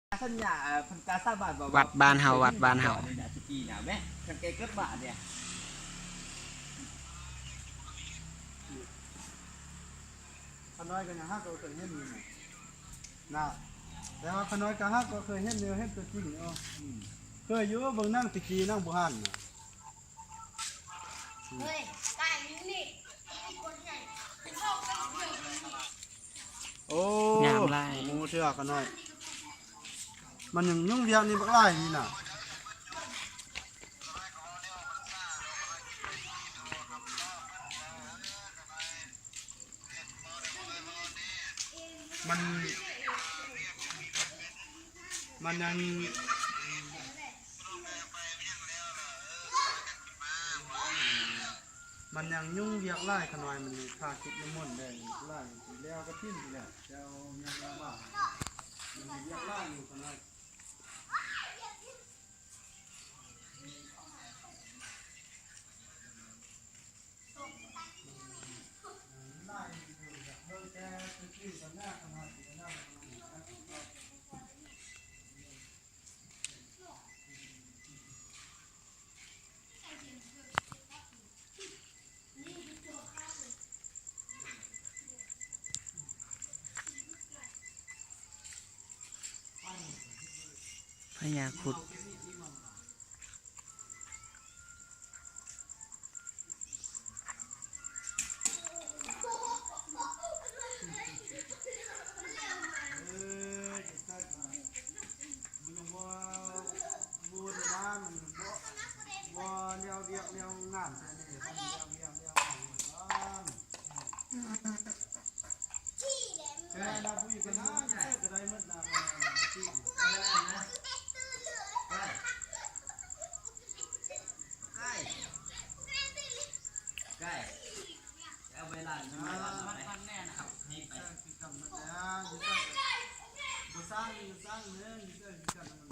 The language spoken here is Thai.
ท่านอย่าพันกาซาบาทบอก วัดบ้านเฮาวัดบ้านเฮา เนี่ยสกีเนี่ยแม่ทันเกเกิดบาทเนี่ยขน้อยกันยังฮักก็เคยเห็นอยู่นะแต่ว่าขน้อยกันฮักก็เคยเห็นเนื้อเห็นตัวจริงเนาะเคยอยู่เบิ่งนั่งตะกี้นั่งบุหันเฮ้ยไก่นี่ไอ้คนใหญ่ชอบไปเที่ยวนี่ โอ้ งามไล่ หมูเชือกขน้อยมันยังยุ่งเวียงนี่บักไล่นี่น่ะมันยังยุ่งเวียกไล่ขน้อยมันพาคิดน้ำมันต์ได้ไล่แล้วก็ทิ้งไปแล้วเจ้ายังว่ามันเวียกไล่อยู่ขน้อยพญาครุฑสร้างเรื่อง